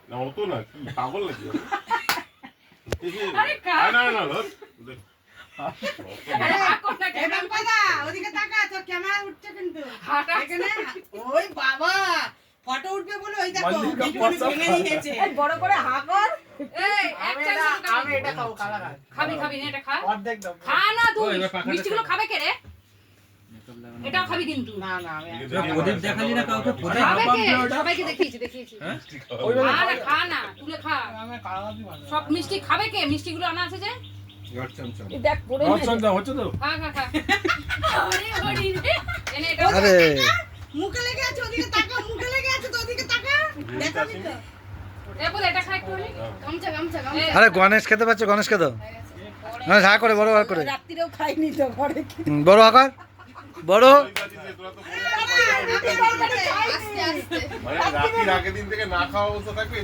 না হতো না কি পাগল নাকি আরে খা। না না না আরে হাত কর না এ কেন? বাপ্পাদা, ওদিকে তাকা, তোর ক্যামেরা উঠছে কিন্তু। হাঁটা। এখানে, ওই বাবা, ফটো উঠবে বলে ওই দেখো, মল্লিকা একটুখানি প্রসাদ ভেঙে নিয়েছে। এই বড় করে হা কর। এই, এক আমি চামচ এটা মতো খাবি। আমি এটা খাবো কালাকার খাবি খাবি না এটা খা। অর্ধেক দাও খা না তুই। ও, এবার পাখাটা মিষ্টিগুলো খাবে কে রে? এটাও খাবি কিন্তু। না না আমি প্রদীপ দেখালি না কাউকে প্রদীপ খাবে কে? হাঁপাবে ওটা। সবাইকে দেখিয়েছি। হ্যাঁ? খা না, তুলে খা। আমি কালাকারই ভালো সব মিষ্টি খাবে কে? মিষ্টিগুলো আনা আছে যে? এই দেখ পড়ে হচ্ছে তো খা। আরে হরি রে। এনে এটা আরে মুখে লেগে আছে, ওদিকে তাকা, মুখে লেগে আছে তো ওদিকে তাকা। দেখাবি তো? এরপর এটা খা একটু হলে। গামছা। আরে গণেশ খেতে পাচ্ছে, গণেশকে দাও। গণেশ হা করে বড় হা করে রাত্রিরেও খাইনি তো ঘরে কি বড় হা কর বড়। মানে রাত্রির আগের দিন থেকে না খাওয়া অবস্থা থাকবে